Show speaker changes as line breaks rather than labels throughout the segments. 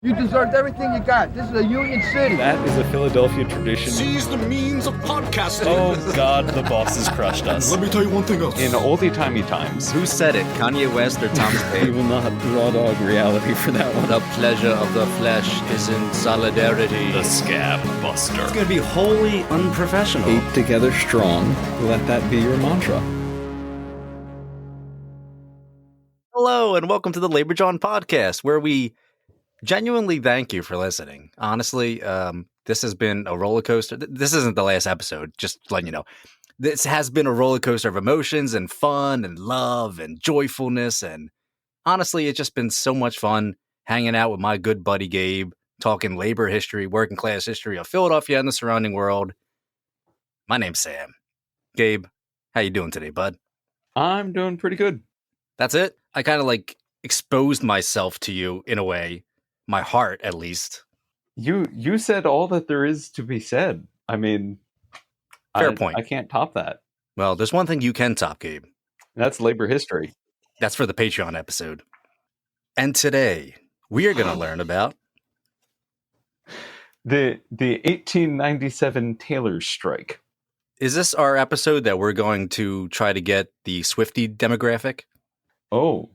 You deserved everything you got. This is a union city.
That is a Philadelphia tradition.
Seize the means of podcasting.
Oh God, the boss has crushed us.
Let me tell you one thing else.
In oldie-timey times,
Who said it? Kanye West or Thomas
we
Paine?
will not raw dog reality for that one.
The pleasure of the flesh is in solidarity.
The Scab Buster.
It's gonna be wholly unprofessional.
Eight together strong. Let that be your mantra.
Hello, and welcome to the Labor John podcast, where we genuinely thank you for listening. Honestly, this has been a roller coaster. This isn't the last episode, just letting you know. This has been a roller coaster of emotions and fun and love and joyfulness. And honestly, it's just been so much fun hanging out with my good buddy Gabe, talking labor history, working class history of Philadelphia and the surrounding world. My name's Sam. Gabe, how you doing today, bud?
I'm doing pretty good.
That's it? I kind of like exposed myself to you in a way. My heart, at least.
You said all that there is to be said. I mean,
Fair point.
I can't top that.
Well, there's one thing you can top, Gabe.
That's labor history.
That's for the Patreon episode. And today, we are going to learn about
The 1897 Tailors Strike.
Is this our episode that we're going to try to get the Swiftie demographic?
Oh,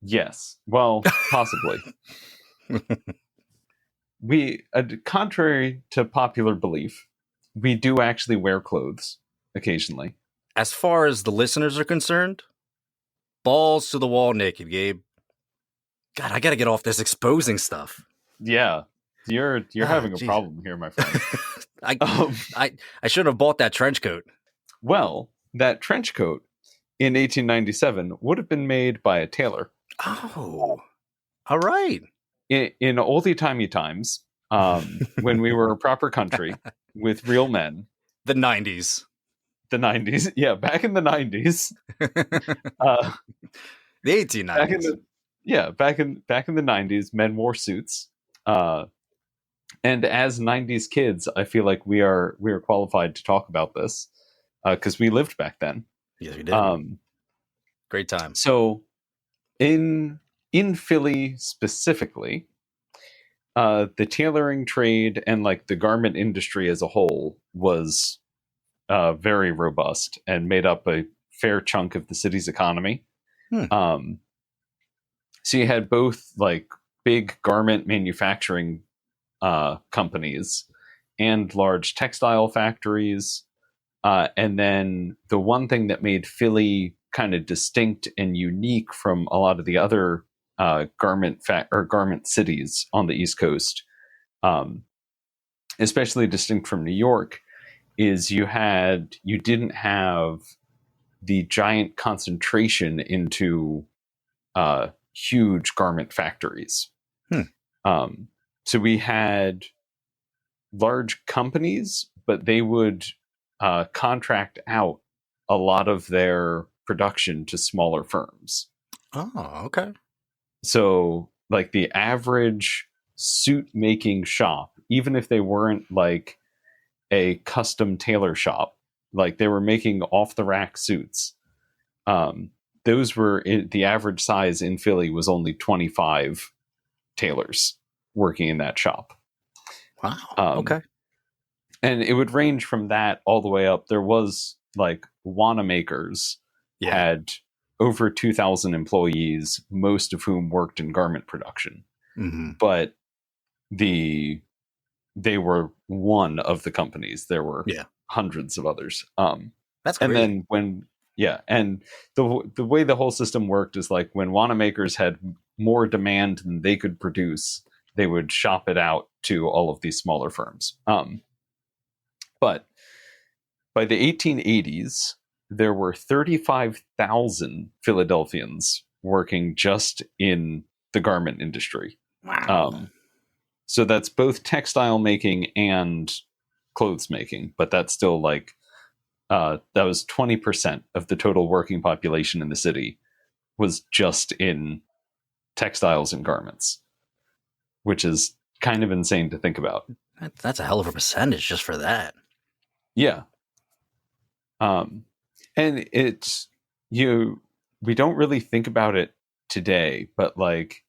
yes. Well, possibly. We, contrary to popular belief, we do actually wear clothes occasionally.
As far as the listeners are concerned, balls to the wall naked, Gabe. God, I got to get off this exposing stuff.
Yeah, you're having a
geez.
problem here, my friend.
I should have bought that trench coat.
Well, that trench coat in 1897 would have been made by a tailor.
Oh, all right.
In oldie-timey times, when we were a proper country with real men.
The 90s.
The 90s. Yeah, back in the 90s.
The 1890s.
Back in the 90s, men wore suits. And as 90s kids, I feel like we are qualified to talk about this because we lived back then.
Yes, we did. Great time.
So in Philly specifically, the tailoring trade and like the garment industry as a whole was very robust and made up a fair chunk of the city's economy. So you had both like big garment manufacturing companies and large textile factories. And then the one thing that made Philly kind of distinct and unique from a lot of the other garment cities on the East Coast, especially distinct from New York, is you didn't have the giant concentration into huge garment factories. So we had large companies, but they would contract out a lot of their production to smaller firms.
Oh, okay.
So like the average suit making shop, even if they weren't like a custom tailor shop, like they were making off the rack suits, those were the average size in Philly was only 25 tailors working in that shop.
Wow. Okay.
And it would range from that all the way up. There was like Wanamakers had over 2,000 employees, most of whom worked in garment production.
Mm-hmm.
But they were one of the companies. There were hundreds of others.
That's great.
And then and the way the whole system worked is like when Wanamakers had more demand than they could produce, they would shop it out to all of these smaller firms. But by the 1880s, there were 35,000 Philadelphians working just in the garment industry.
Wow.
So that's both textile making and clothes making, but that's still like that was 20% of the total working population in the city was just in textiles and garments, which is kind of insane to think about.
That's a hell of a percentage just for that.
Yeah. And we don't really think about it today, but like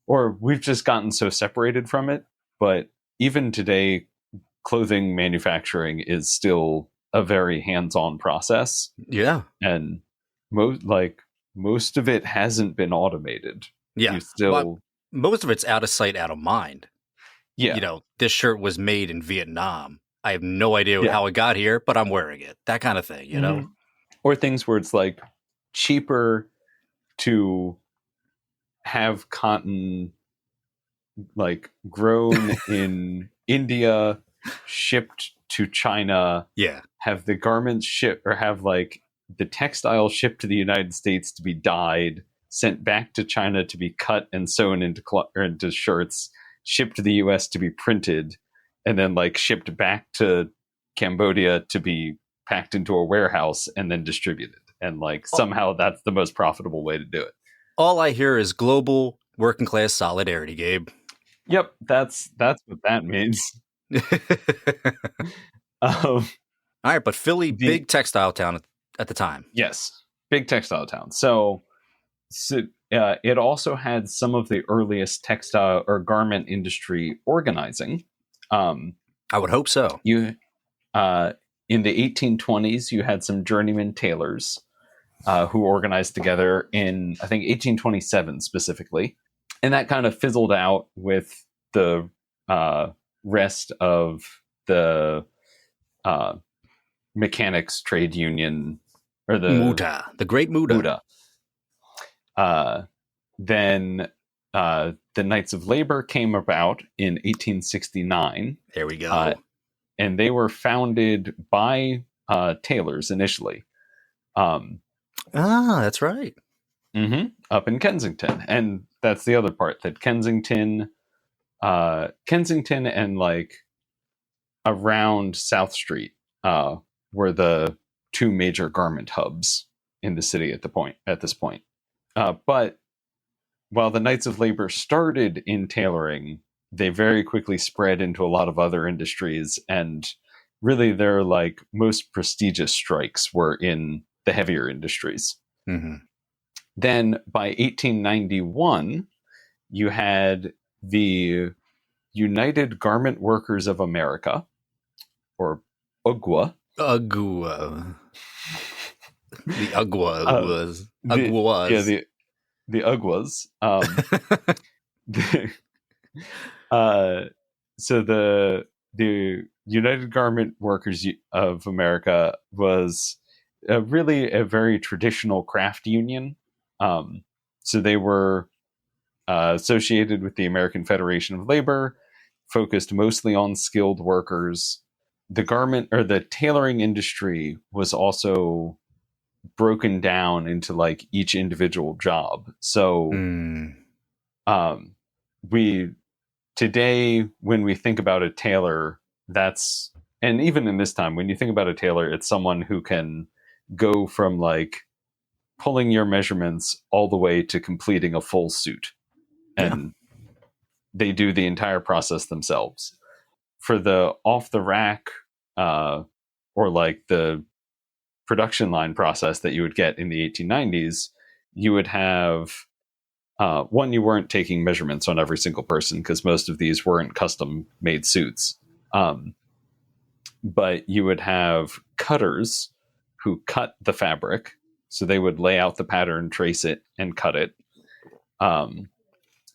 or we've just gotten so separated from it. But even today, clothing manufacturing is still a very hands-on process.
Yeah.
And most of it hasn't been automated.
Yeah.
You still,
Well, most of it's out of sight, out of mind.
yeah.
You know, this shirt was made in Vietnam. I have no idea
Yeah.
how it got here, but I'm wearing it. That kind of thing, you know?
Or things where it's like cheaper to have cotton like grown in India, shipped to China,
Yeah.
have the garments shipped, or have like the textile shipped to the United States to be dyed, sent back to China to be cut and sewn into shirts, shipped to the US to be printed, and then like shipped back to Cambodia to be packed into a warehouse and then distributed. And like somehow that's the most profitable way to do it.
All I hear is global working class solidarity, Gabe.
Yep, that's what that means.
All right, but Philly, big textile town at the time.
Yes, big textile town. So it also had some of the earliest textile or garment industry organizing.
I would hope so.
You in the 1820s, you had some journeyman tailors who organized together in, I think, 1827 specifically. And that kind of fizzled out with the rest of the mechanics trade union, or the
Muda, the great Muda.
Then the Knights of Labor came about in 1869.
There we go.
And they were founded by tailors initially.
That's right.
Up in Kensington. And that's the other part, that Kensington and like around South Street were the two major garment hubs in the city at this point. But while the Knights of Labor started in tailoring, they very quickly spread into a lot of other industries, and really their like most prestigious strikes were in the heavier industries. Then by 1891, you had the United Garment Workers of America, or UGWA.
UGWA. The UGWA was. UGWAs.
Yeah, the UGWAs. So the United Garment Workers of America was really a very traditional craft union. So they were associated with the American Federation of Labor, focused mostly on skilled workers. The garment or the tailoring industry was also broken down into like each individual job. So we today, when we think about a tailor, and even in this time, when you think about a tailor, it's someone who can go from like pulling your measurements all the way to completing a full suit. And they do the entire process themselves. For the off the rack or like the production line process that you would get in the 1890s, you would have one, you weren't taking measurements on every single person because most of these weren't custom made suits. But you would have cutters who cut the fabric. So they would lay out the pattern, trace it, and cut it.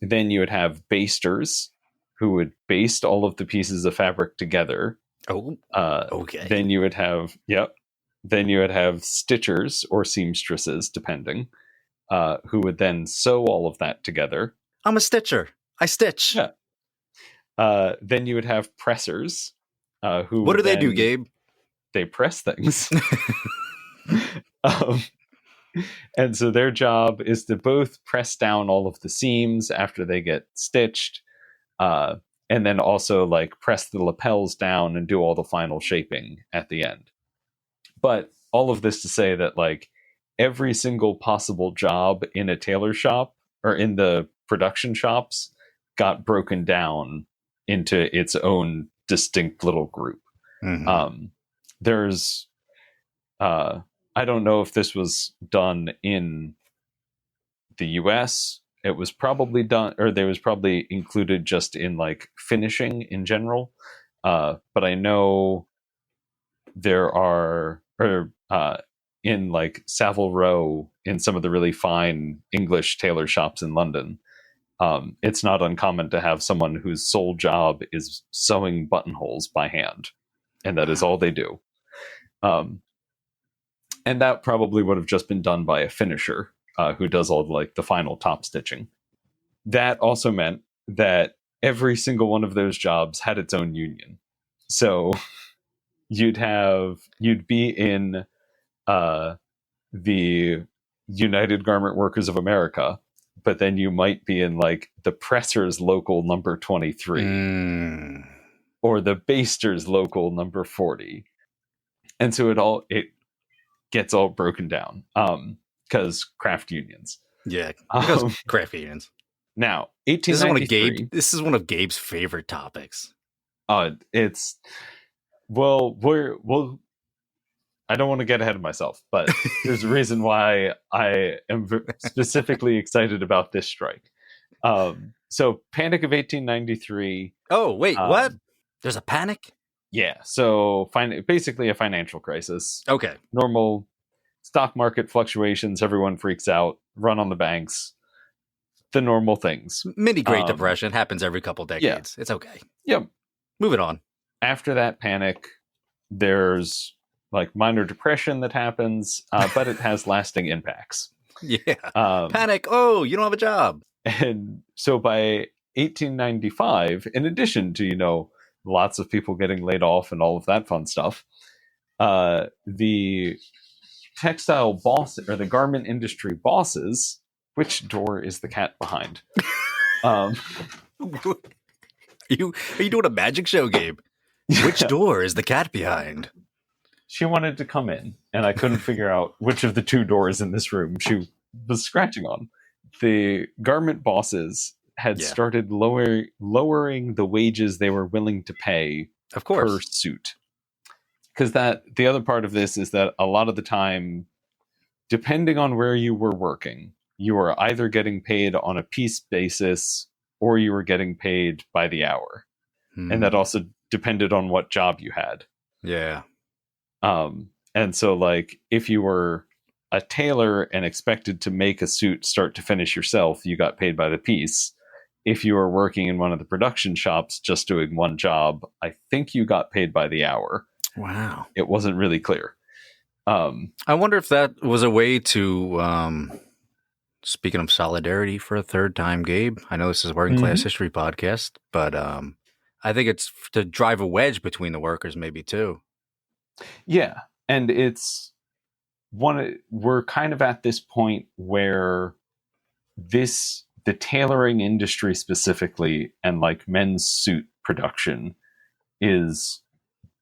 Then you would have basters who would baste all of the pieces of fabric together.
Okay.
Then you would have, Then you would have stitchers or seamstresses, depending, who would then sew all of that together.
I'm a stitcher. I stitch.
Yeah. Then you would have pressers.
What do they do, Gabe?
They press things. And so their job is to both press down all of the seams after they get stitched, and then also like press the lapels down and do all the final shaping at the end. But all of this to say that like every single possible job in a tailor shop or in the production shops got broken down into its own distinct little group. There's I don't know if this was done in the US it was probably done, or they was probably included just in like finishing in general. But I know there are, in like Savile Row, in some of the really fine English tailor shops in London, it's not uncommon to have someone whose sole job is sewing buttonholes by hand, and that is all they do. And that probably would have just been done by a finisher who does all like the final top stitching. That also meant that every single one of those jobs had its own union. So you'd be in the United Garment Workers of America, but then you might be in like the Pressers local number 23 or the Basters local number 40. And so it gets all broken down because craft unions.
Yeah, because craft unions.
Now, 1893.
This is one of Gabe's favorite topics.
It's I don't want to get ahead of myself, but there's a reason why I am specifically excited about this strike. So, Panic of 1893.
Oh, wait, what? There's a panic?
Yeah, so basically a financial crisis.
Okay.
Normal stock market fluctuations, everyone freaks out, run on the banks, the normal things.
Mini Great Depression happens every couple decades. Yeah. It's okay.
Yep.
Moving on.
After that panic, there's like minor depression that happens, but it has lasting impacts.
Yeah. Panic. Oh, you don't have a job.
And so by 1895, in addition to, lots of people getting laid off and all of that fun stuff, the textile boss or the garment industry bosses, which door is the cat behind?
Are you doing a magic show, Gabe? Which door is the cat behind?
She wanted to come in, and I couldn't figure out which of the two doors in this room she was scratching on. The garment bosses had started lowering the wages they were willing to pay per suit. Because the other part of this is that a lot of the time, depending on where you were working, you were either getting paid on a piece basis or you were getting paid by the hour. And that also depended on what job you had.
Yeah.
And so like if you were a tailor and expected to make a suit start to finish yourself, you got paid by the piece. If you were working in one of the production shops just doing one job, I think you got paid by the hour.
Wow.
It wasn't really clear.
I wonder if that was a way to, speaking of solidarity for a third time, Gabe, I know this is a working class history podcast, but I think it's to drive a wedge between the workers maybe too.
Yeah. And we're kind of at this point where the tailoring industry specifically and like men's suit production is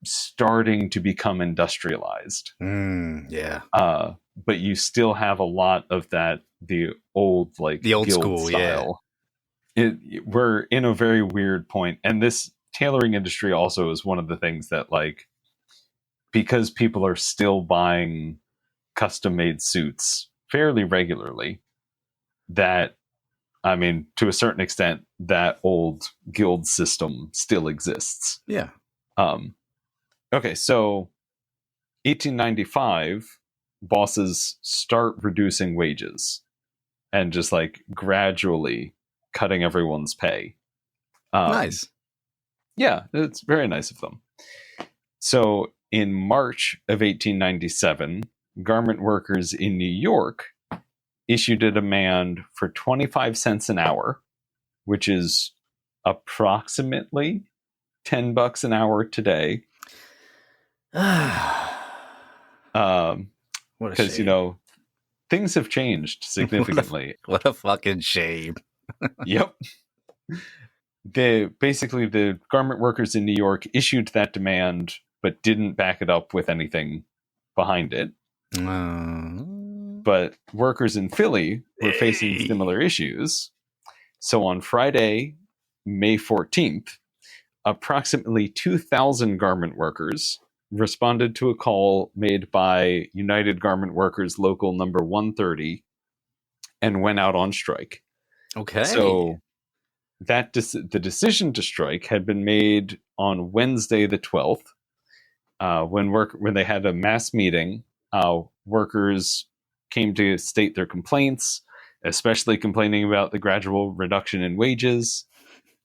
starting to become industrialized.
Yeah.
But you still have a lot of the old guild
school
style. Yeah. We're in a very weird point. And this tailoring industry also is one of the things that like, because people are still buying custom made suits fairly regularly, that, I mean, to a certain extent, that old guild system still exists.
Yeah.
Okay, so 1895, bosses start reducing wages and just like gradually cutting everyone's pay.
Nice.
Yeah, it's very nice of them. So in March of 1897, garment workers in New York issued a demand for 25 cents an hour, which is approximately $10 an hour today. Because things have changed significantly.
What a fucking shame.
Yep. The garment workers in New York issued that demand, but didn't back it up with anything behind it. But workers in Philly were facing similar issues. So on Friday, May 14th, approximately 2,000 garment workers responded to a call made by United Garment Workers Local number 130 and went out on strike.
Okay.
So the decision to strike had been made on Wednesday the 12th, when they had a mass meeting. Workers came to state their complaints, especially complaining about the gradual reduction in wages.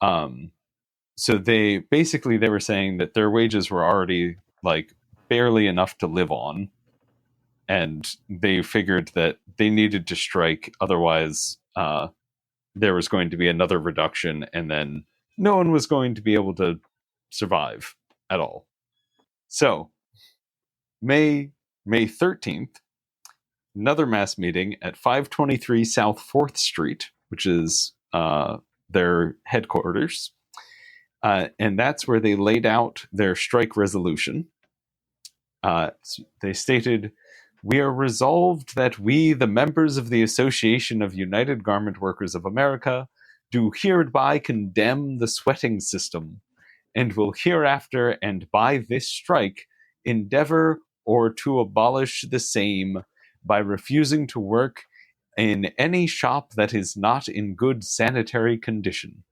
So they were saying that their wages were already like barely enough to live on, and they figured that they needed to strike, otherwise there was going to be another reduction, and then no one was going to be able to survive at all. So May 13th, another mass meeting at 523 South 4th Street, which is their headquarters. And that's where they laid out their strike resolution. They stated, "We are resolved that we, the members of the Association of United Garment Workers of America, do hereby condemn the sweating system, and will hereafter and by this strike endeavor or to abolish the same by refusing to work in any shop that is not in good sanitary condition."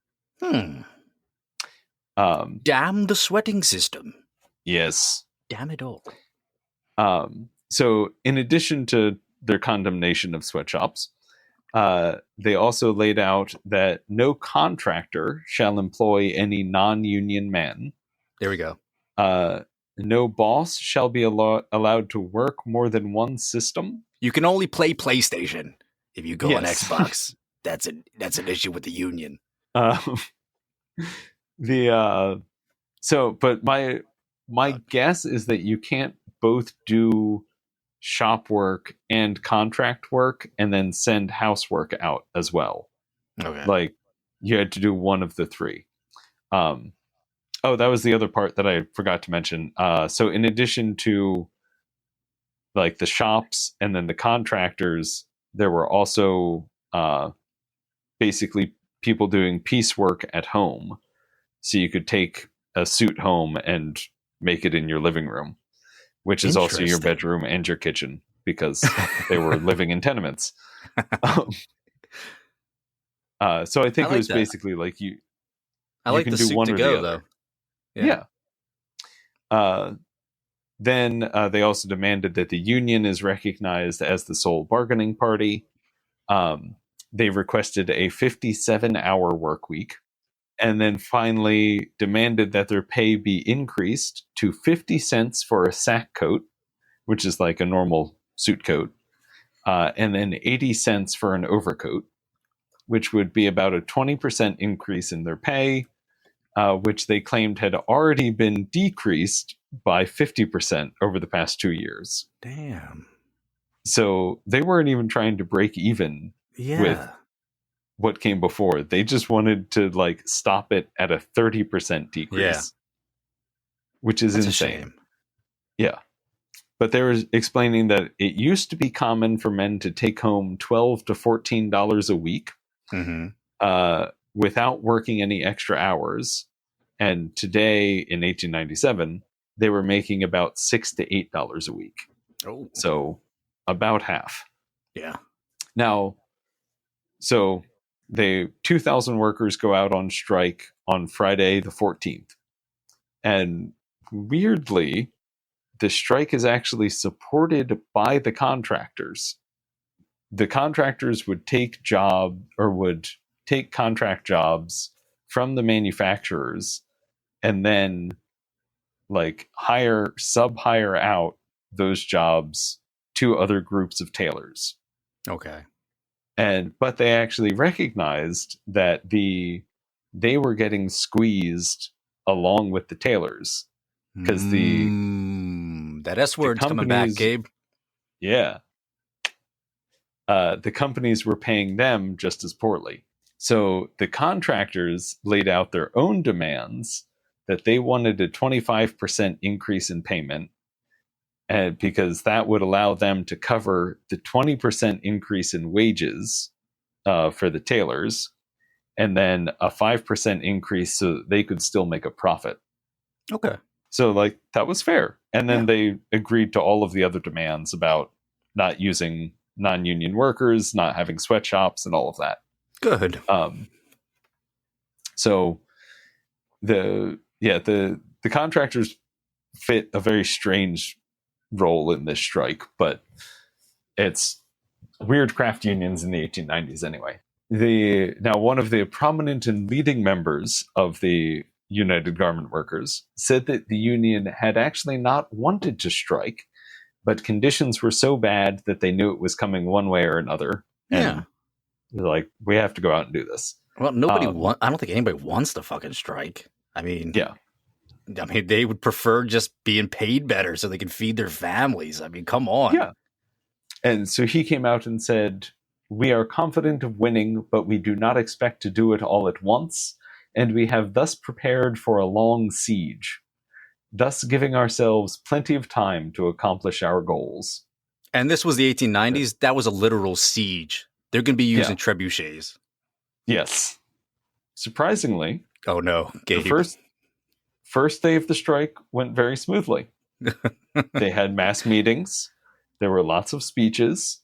Damn the sweating system.
Yes.
Damn it all.
So in addition to their condemnation of sweatshops, they also laid out that no contractor shall employ any non-union man.
There we go.
No boss shall be allowed to work more than one system.
You can only play PlayStation if you go on
Yes.
Xbox. That's an issue with the union.
But my guess is that you can't both do shop work and contract work and then send housework out as well.
Okay.
Like, you had to do one of the three. That was the other part that I forgot to mention. So in addition to like the shops and then the contractors, there were also basically people doing piecework at home. So you could take a suit home and make it in your living room, which is also your bedroom and your kitchen, because they were living in tenements. So I think it was basically like you.
I like the suit to go, though.
Yeah. Then they also demanded that the union is recognized as the sole bargaining party. They requested a 57-hour work week, and then finally demanded that their pay be increased to 50 cents for a sack coat, which is like a normal suit coat, and then 80 cents for an overcoat, which would be about a 20% increase in their pay, which they claimed had already been decreased by 50% over the past 2 years.
Damn.
So they weren't even trying to break even with what came before. They just wanted to like stop it at a 30% decrease, which is insane. Yeah. But they were explaining that it used to be common for men to take home $12 to $14 a week without working any extra hours. And today, in 1897, they were making about $6 to $8 a week.
Oh.
So about half.
Yeah.
Now, so 2,000 workers go out on strike on Friday the 14th. And weirdly, the strike is actually supported by the contractors. The contractors would take contract jobs from the manufacturers and then like sub-hire out those jobs to other groups of tailors.
Okay.
But they actually recognized that they were getting squeezed along with the tailors, because
that S word's coming back, Gabe.
Yeah. The companies were paying them just as poorly. So the contractors laid out their own demands that they wanted a 25% increase in payment, and because that would allow them to cover the 20% increase in wages for the tailors, and then a 5% increase so they could still make a profit.
Okay.
So like that was fair. And then they agreed to all of the other demands about not using non-union workers, not having sweatshops, and all of that.
Good.
So the contractors fit a very strange role in this strike, but it's weird craft unions in the 1890s anyway. Now one of the prominent and leading members of the United Garment Workers said that the union had actually not wanted to strike, but conditions were so bad that they knew it was coming one way or another. And they're like, we have to go out and do this.
Well, I don't think anybody wants to fucking strike. I mean, they would prefer just being paid better so they can feed their families. I mean, come on.
Yeah. And so he came out and said, we are confident of winning, but we do not expect to do it all at once. And we have thus prepared for a long siege, thus giving ourselves plenty of time to accomplish our goals.
And this was the 1890s. That was a literal siege. They're going to be using trebuchets.
Yes. Surprisingly.
Oh, no. Gabe.
The first day of the strike went very smoothly. They had mass meetings. There were lots of speeches.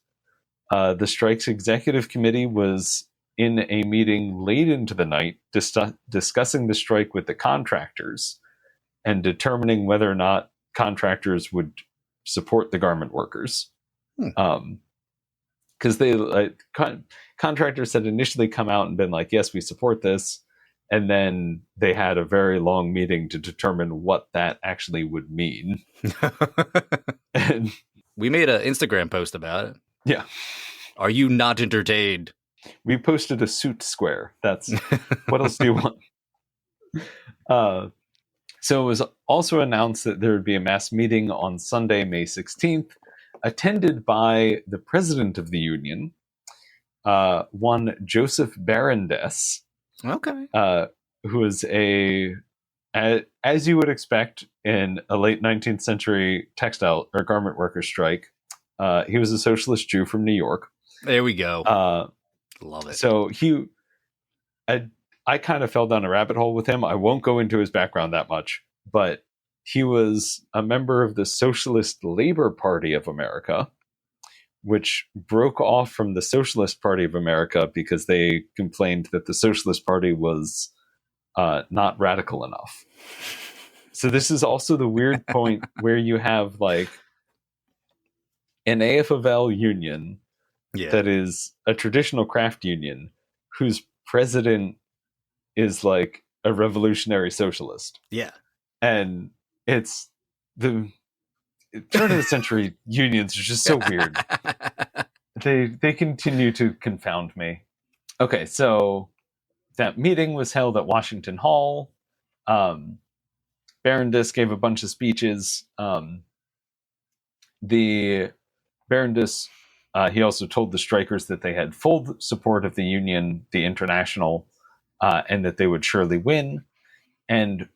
The strike's executive committee was in a meeting late into the night discussing the strike with the contractors and determining whether or not contractors would support the garment workers. Because contractors had initially come out and been like, yes, we support this. And then they had a very long meeting to determine what that actually would mean. And
we made an Instagram post about it.
Yeah.
Are you not entertained?
We posted a suit square. That's what else do you want? So it was also announced that there would be a mass meeting on Sunday, May 16th, attended by the president of the union, one Joseph Barondess.
Okay.
Who was as you would expect in a late 19th century textile or garment worker strike, he was a socialist Jew from New York.
There we go. Love it.
So I kind of fell down a rabbit hole with him. I won't go into his background that much, but he was a member of the Socialist Labor Party of America, which broke off from the Socialist Party of America because they complained that the Socialist Party was not radical enough. So this is also the weird point where you have like an AFL union that is a traditional craft union whose president is like a revolutionary socialist.
Yeah.
And it's the turn of the century unions are just so weird. They continue to confound me. Okay, so that meeting was held at Washington Hall. Barondess gave a bunch of speeches. The Barondess, he also told the strikers that they had full support of the union, the International, and that they would surely win. And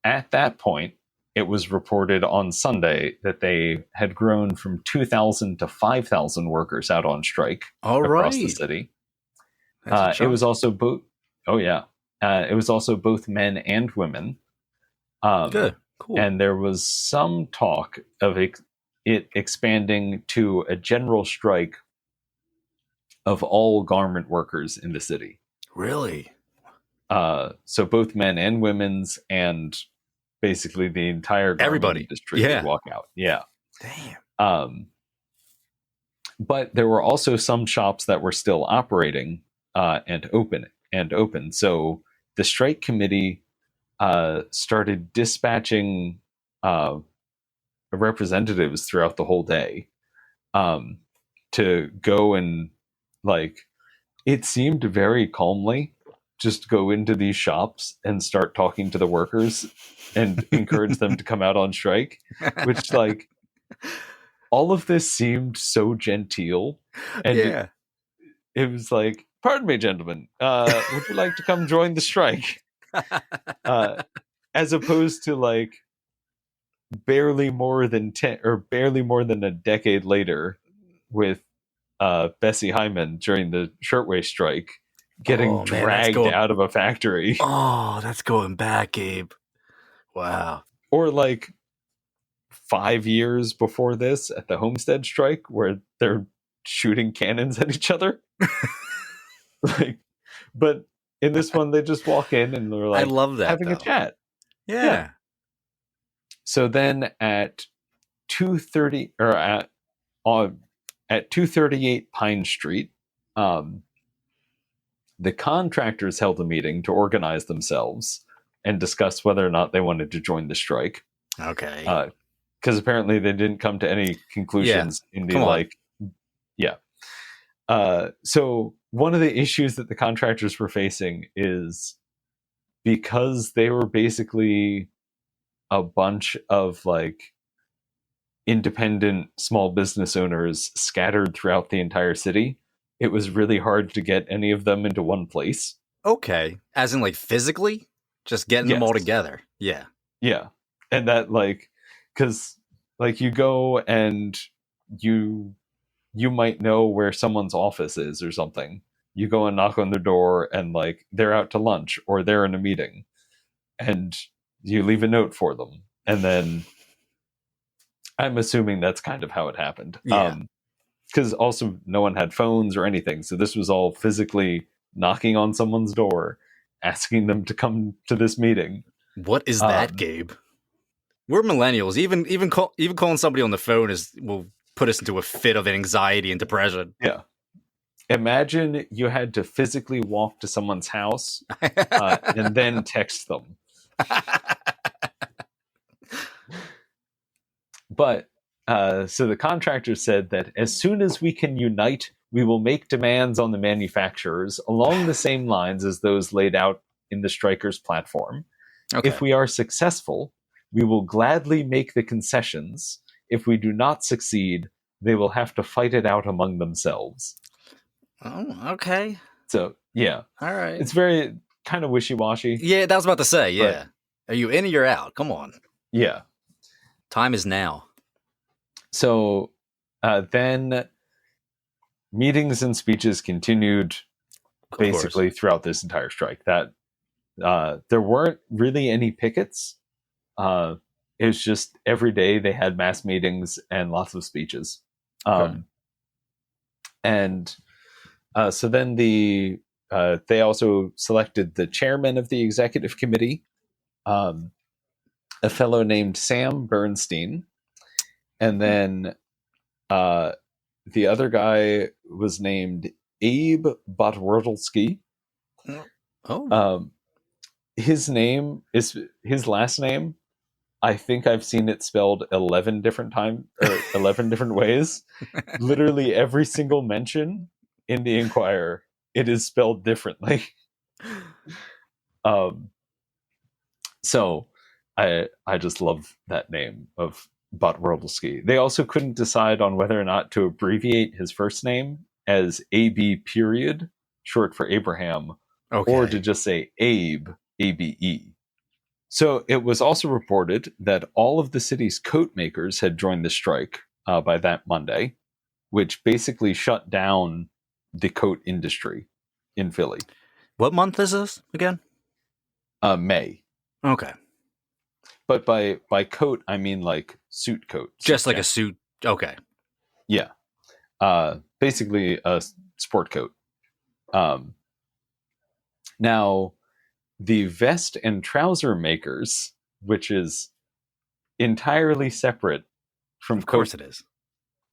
at that point, it was reported on Sunday that they had grown from 2,000 to 5,000 workers out on strike across the city. It was also both. Oh yeah, it was also both men and women.
Good, cool.
And there was some talk of it expanding to a general strike of all garment workers in the city.
Really?
So both men and women's, and basically the entire garment industry would walk out. Yeah.
Damn.
But there were also some shops that were still operating and open. So the strike committee started dispatching representatives throughout the whole day to go and, like, it seemed very calmly just go into these shops and start talking to the workers and encourage them to come out on strike, which, like, all of this seemed so genteel. And it was like, pardon me, gentlemen, would you like to come join the strike? As opposed to, like, barely more than a decade later with Bessie Hyman during the shirtwaist strike getting dragged out of a factory.
Oh, that's going back, Gabe. Wow.
Or like 5 years before this at the Homestead strike where they're shooting cannons at each other. Like, But in this one, they just walk in and they're
I
like
love that,
having a
though.
chat.
Yeah.
So then at 2:30 or at 238 Pine Street, the contractors held a meeting to organize themselves and discuss whether or not they wanted to join the strike.
Okay.
Because apparently they didn't come to any conclusions in the
Come on.
So one of the issues that the contractors were facing is because they were basically a bunch of like independent small business owners scattered throughout the entire city, it was really hard to get any of them into one place.
Okay. As in, like, physically? Just getting them
Yes.
all together. Yeah.
Yeah. And that, like, because like you go and you might know where someone's office is or something. You go and knock on their door and like they're out to lunch or they're in a meeting, and you leave a note for them. And then I'm assuming that's kind of how it happened.
Yeah.
Because also no one had phones or anything. So this was all physically knocking on someone's door, asking them to come to this meeting.
What is that, Gabe? We're millennials. Even calling somebody on the phone will put us into a fit of anxiety and depression.
Yeah. Imagine you had to physically walk to someone's house and then text them. But so the contractor said that as soon as we can unite, we will make demands on the manufacturers along the same lines as those laid out in the strikers' platform.
Okay.
If we are successful, we will gladly make the concessions. If we do not succeed, they will have to fight it out among themselves.
Oh, okay.
So, yeah.
All right.
It's very kind of wishy-washy.
Yeah, that was about to say, yeah. Are you in or you're out? Come on.
Yeah.
Time is now.
So then meetings and speeches continued basically throughout this entire strike. That there weren't really any pickets. It was just every day they had mass meetings and lots of speeches. And so then they also selected the chairman of the executive committee, a fellow named Sam Bernstein. And then the other guy was named Abe Botwurtlski.
Oh.
His last name, I think I've seen it spelled 11 different times or 11 different ways. Literally every single mention in the Inquirer, it is spelled differently. So I just love that name of Botwurtlski. They also couldn't decide on whether or not to abbreviate his first name as AB period, short for Abraham, or to just say Abe, ABE. So it was also reported that all of the city's coat makers had joined the strike by that Monday, which basically shut down the coat industry in Philly.
What month is this again?
May.
Okay.
But by coat, I mean like suit coat.
Just like a suit. Okay.
Yeah. Basically a sport coat. Now, the vest and trouser makers, which is entirely separate from
Of course it is.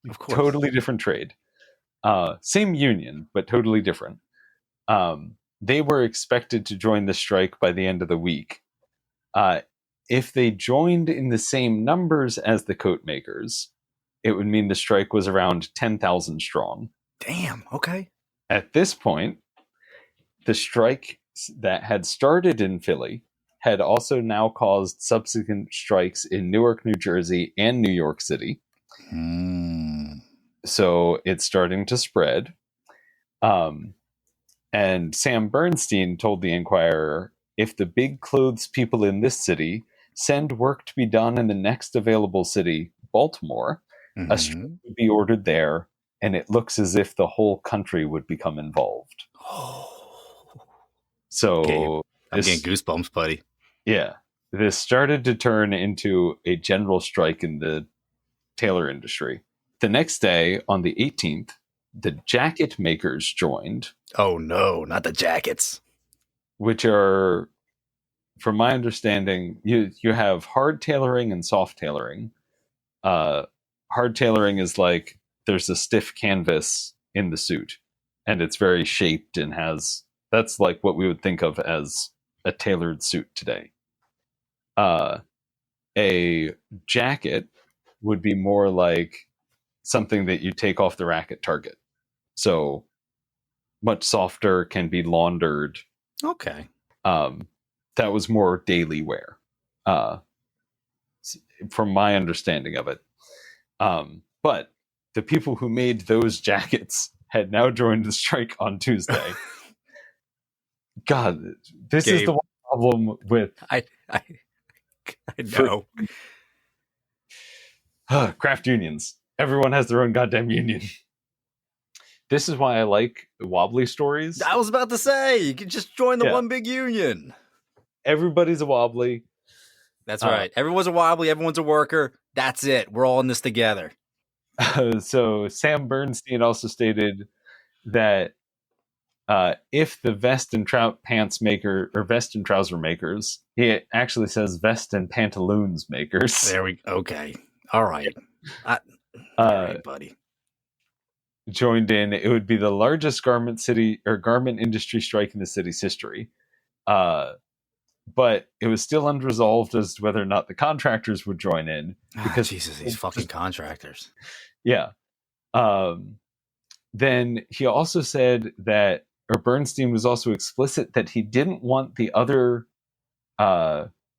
Of course.
Totally different trade. Same union, but totally different. They were expected to join the strike by the end of the week. If they joined in the same numbers as the coat makers, it would mean the strike was around 10,000 strong.
Damn, okay.
At this point, the strike that had started in Philly had also now caused subsequent strikes in Newark, New Jersey, and New York City. So it's starting to spread. And Sam Bernstein told the Inquirer, if the big clothes people in this city send work to be done in the next available city, Baltimore, a strike would be ordered there, and it looks as if the whole country would become involved. So
Gabe, I'm getting goosebumps, buddy.
Yeah. This started to turn into a general strike in the tailor industry. The next day, on the 18th, the jacket makers joined,
Oh no, not the jackets.
which are, from my understanding, you have hard tailoring and soft tailoring. Hard tailoring is like there's a stiff canvas in the suit, and it's very shaped and that's like what we would think of as a tailored suit today. A jacket would be more like something that you take off the rack at Target. So much softer, can be laundered.
Okay.
That was more daily wear, from my understanding of it. But the people who made those jackets had now joined the strike on Tuesday. God, this is
Gabe.
the one problem with
I know.
craft unions. Everyone has their own goddamn union. This is why I like wobbly stories.
I was about to say, you could just join the one big union.
Everybody's a wobbly.
That's right. Everyone's a wobbly. Everyone's a worker. That's it. We're all in this together.
So Sam Bernstein also stated that if the vest and pants maker or vest and trouser makers, he actually says vest and pantaloons makers.
There we okay. All right. All right, buddy.
Joined in, it would be the largest garment industry strike in the city's history. But it was still unresolved as to whether or not the contractors would join in. Because
Jesus, these fucking contractors.
Yeah. Then he also said that, or Bernstein was also explicit that he didn't want the other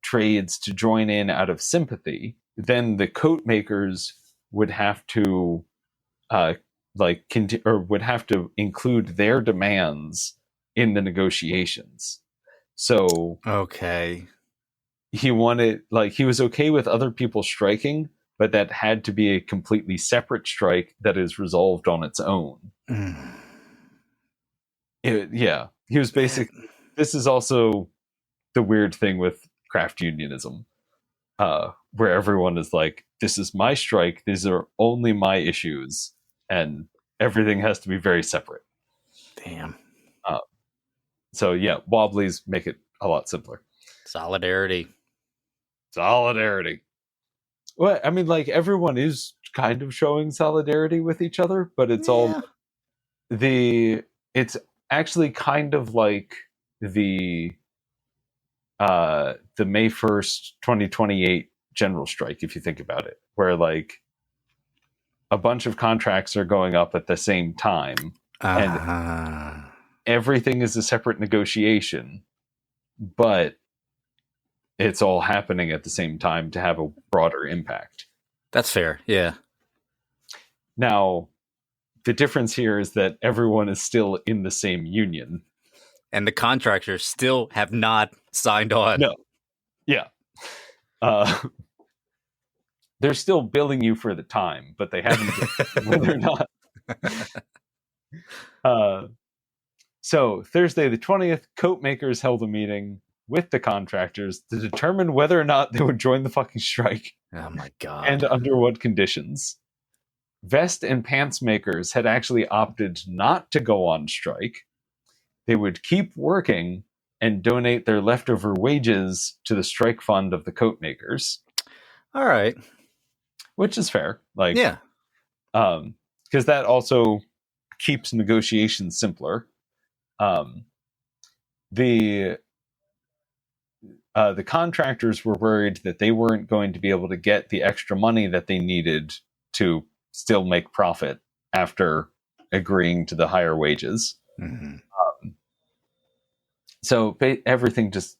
trades to join in out of sympathy. Then the coat makers would have to would have to include their demands in the negotiations. So
okay,
he was okay with other people striking, but that had to be a completely separate strike that is resolved on its own. He was basically. This is also the weird thing with craft unionism, where everyone is like, "This is my strike. These are only my issues," and everything has to be very separate.
Damn.
So yeah, wobblies make it a lot simpler.
Solidarity.
Well, I mean, like everyone is kind of showing solidarity with each other, but it's it's actually kind of like the May 1st, 2028 general strike, if you think about it, where like a bunch of contracts are going up at the same time, and everything is a separate negotiation, but it's all happening at the same time to have a broader impact.
That's fair. Yeah.
Now, the difference here is that everyone is still in the same union.
And the contractors still have not signed on.
No. Yeah. They're still billing you for the time, but they haven't whether or not. So Thursday the 20th, coat makers held a meeting with the contractors to determine whether or not they would join the fucking strike.
Oh my God.
And under what conditions. Vest and pants makers had actually opted not to go on strike. They would keep working and donate their leftover wages to the strike fund of the coat makers.
All right.
Which is fair. Like,
yeah.
Because that also keeps negotiations simpler. The contractors were worried that they weren't going to be able to get the extra money that they needed to still make profit after agreeing to the higher wages.
Mm-hmm.
So everything just,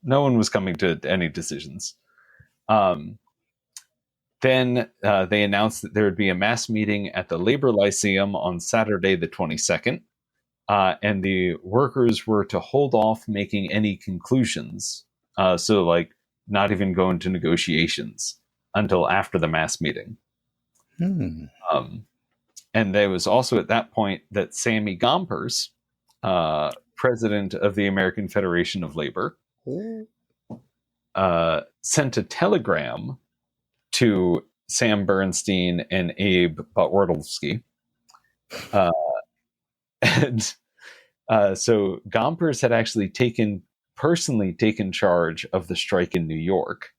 no one was coming to any decisions. Then they announced that there would be a mass meeting at the Labor Lyceum on Saturday the 22nd. And the workers were to hold off making any conclusions. So, like, not even go into negotiations until after the mass meeting. And there was also at that point that Sammy Gompers, president of the American Federation of Labor, sent a telegram to Sam Bernstein and Abe Botwardowski, Uh, and so Gompers had actually personally taken charge of the strike in New York.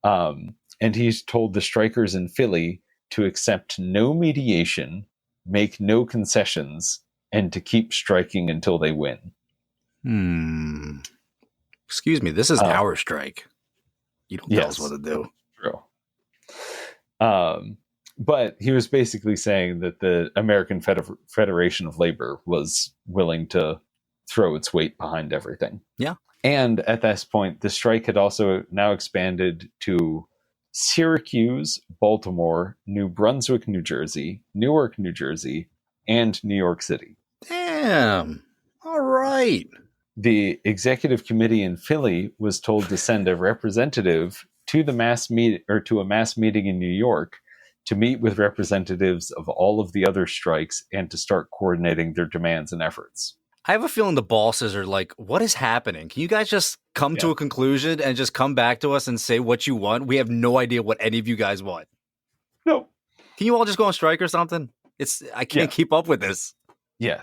And he's told the strikers in Philly to accept no mediation, make no concessions, and to keep striking until they win.
Excuse me, this is our strike. You don't tell us what to do.
True. But he was basically saying that the American Federation of Labor was willing to throw its weight behind everything.
Yeah.
And at this point, the strike had also now expanded to Syracuse, Baltimore, New Brunswick, New Jersey, Newark, New Jersey, and New York City.
Damn. All right.
The executive committee in Philly was told to send a representative to a mass meeting in New York to meet with representatives of all of the other strikes and to start coordinating their demands and efforts.
I have a feeling the bosses are like, what is happening? Can you guys just come to a conclusion and just come back to us and say what you want? We have no idea what any of you guys want.
No.
Can you all just go on strike or something? I can't keep up with this.
Yeah,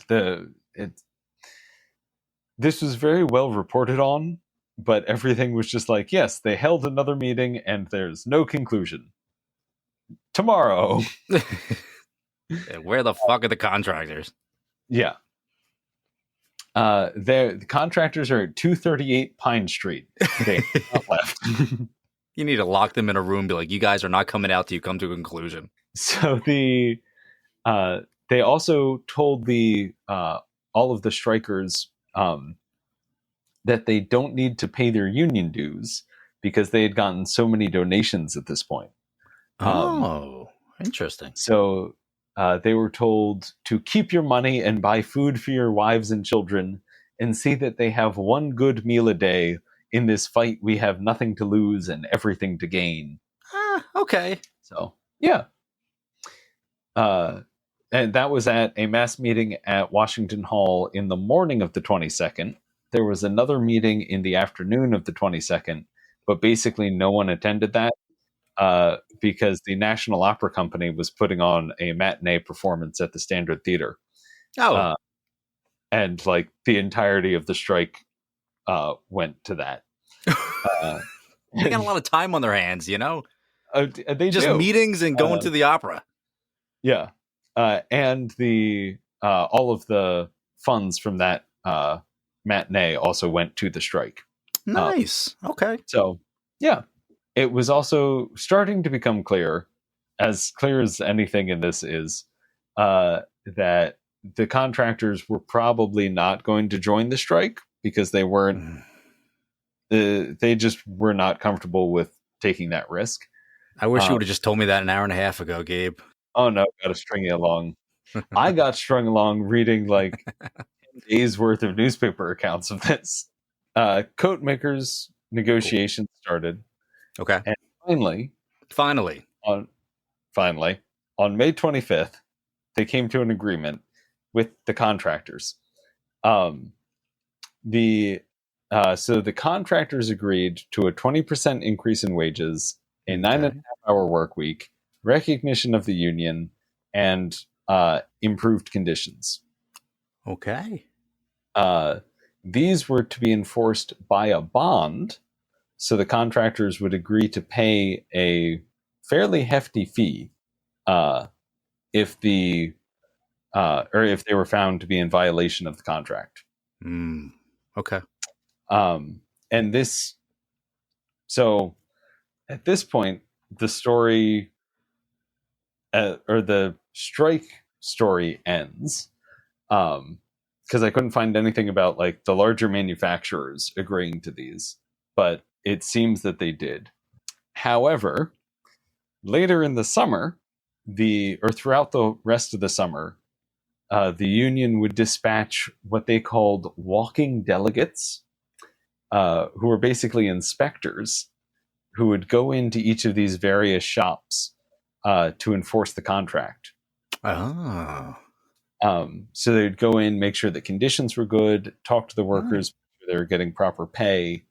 this was very well reported on, but everything was just like, yes, they held another meeting and there's no conclusion. Tomorrow.
Where the fuck are the contractors?
Yeah. The contractors are at 238 Pine Street. They not left.
You need to lock them in a room, be like, you guys are not coming out till you come to a conclusion.
So they also told all of the strikers that they don't need to pay their union dues because they had gotten so many donations at this point.
Interesting.
So they were told to keep your money and buy food for your wives and children and see that they have one good meal a day. In this fight, we have nothing to lose and everything to gain.
Okay.
So, yeah. And that was at a mass meeting at Washington Hall in the morning of the 22nd. There was another meeting in the afternoon of the 22nd, but basically no one attended that because the National Opera Company was putting on a matinee performance at the Standard Theater. And like the entirety of the strike went to that.
They got a lot of time on their hands, you know?
They
just
do.
Meetings and going to the opera.
Yeah. And the all of the funds from that matinee also went to the strike.
Nice. Okay.
So, yeah. It was also starting to become clear as anything in this is, that the contractors were probably not going to join the strike because they weren't. They just were not comfortable with taking that risk.
I wish you would have just told me that an hour and a half ago, Gabe.
Oh no, got to string you along. I got strung along reading like days worth of newspaper accounts of this. Coat makers negotiations started.
Okay.
And finally, on May 25th, they came to an agreement with the contractors. So the contractors agreed to a 20% increase in wages, a 9.5-hour work week, recognition of the union, and improved conditions.
Okay.
These were to be enforced by a bond, so the contractors would agree to pay a fairly hefty fee if they were found to be in violation of the contract.
Okay.
And this, so at this point, the story or the strike story ends. Because I couldn't find anything about like the larger manufacturers agreeing to these, but it seems that they did. However, later in the summer, throughout the rest of the summer, the union would dispatch what they called walking delegates, who were basically inspectors who would go into each of these various shops to enforce the contract. So they'd go in, make sure that conditions were good, talk to the workers, make sure they were getting proper pay.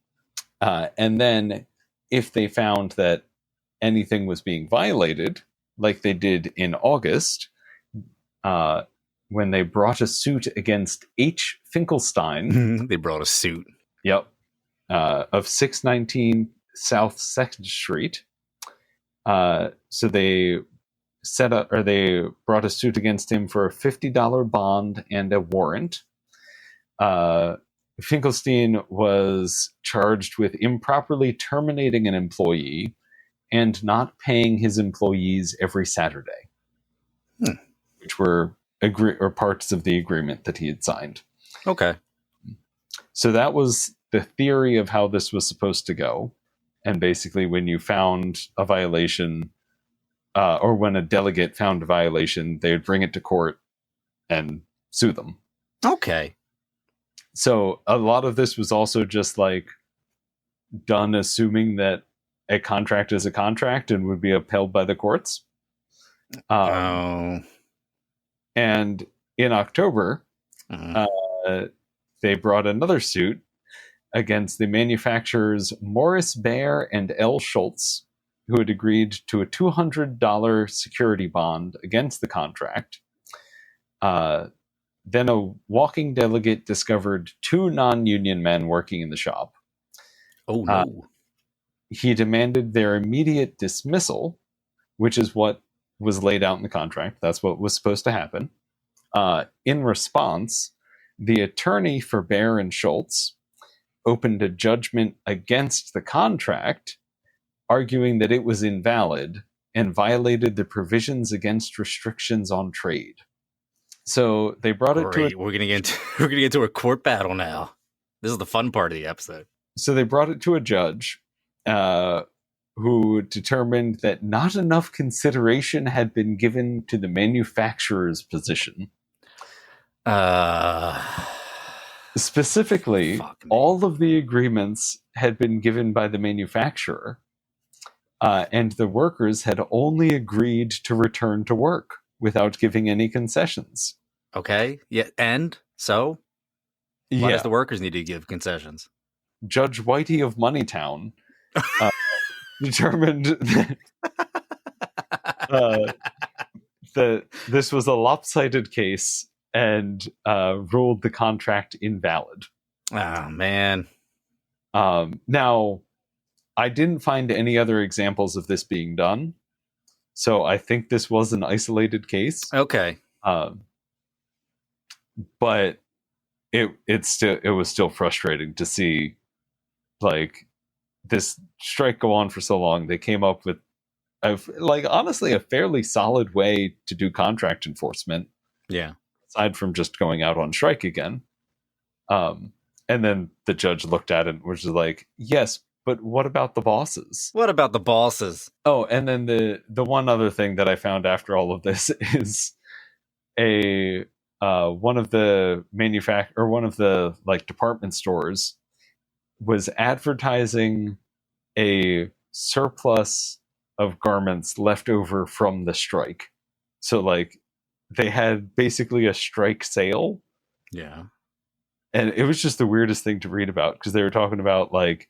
And then if they found that anything was being violated, like they did in August, when they brought a suit against H. Finkelstein.
They brought a suit.
Yep. Of 619 South 2nd Street. So they they brought a suit against him for a $50 bond and a warrant. Finkelstein was charged with improperly terminating an employee and not paying his employees every Saturday, which were parts of the agreement that he had signed.
Okay.
So that was the theory of how this was supposed to go. And basically, when you found a violation, or when a delegate found a violation, they would bring it to court and sue them.
Okay.
So a lot of this was also just like done assuming that a contract is a contract and would be upheld by the courts. And in October, they brought another suit against the manufacturers Morris Baer and L. Schultz, who had agreed to a $200 security bond against the contract. Then a walking delegate discovered 2 non-union men working in the shop.
Oh, no.
He demanded their immediate dismissal, which is what was laid out in the contract. That's what was supposed to happen. In response, the attorney for Baer and Schultz opened a judgment against the contract, arguing that it was invalid and violated the provisions against restrictions on trade. So they brought it to
we're gonna get into a court battle now. This is the fun part of the episode.
So they brought it to a judge who determined that not enough consideration had been given to the manufacturer's position. Specifically, all of the agreements had been given by the manufacturer, and the workers had only agreed to return to work without giving any concessions.
Okay. Yeah. And so why does the workers need to give concessions?
Judge Whitey of Moneytown determined that this was a lopsided case and ruled the contract invalid.
Oh, man.
Now, I didn't find any other examples of this being done, so I think this was an isolated case.
Okay.
But it was still frustrating to see like this strike go on for so long. They came up with honestly a fairly solid way to do contract enforcement.
Yeah.
Aside from just going out on strike again. And then the judge looked at it, which is like, yes, but what about the bosses?
What about the bosses?
Oh, and then the one other thing that I found after all of this is one of the department stores was advertising a surplus of garments left over from the strike. So like they had basically a strike sale.
Yeah.
And it was just the weirdest thing to read about, because they were talking about like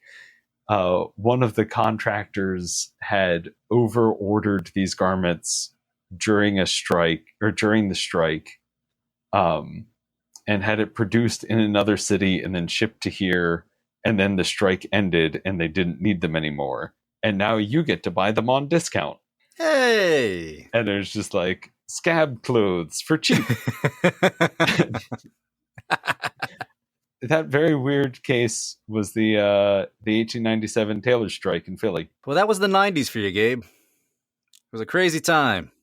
one of the contractors had over ordered these garments during the strike, and had it produced in another city and then shipped to here, and then the strike ended and they didn't need them anymore, and now you get to buy them on discount.
Hey.
And there's just like scab clothes for cheap. That very weird case was the 1897 Tailors Strike in Philly.
Well, that was the 90s for you, Gabe. It was a crazy time.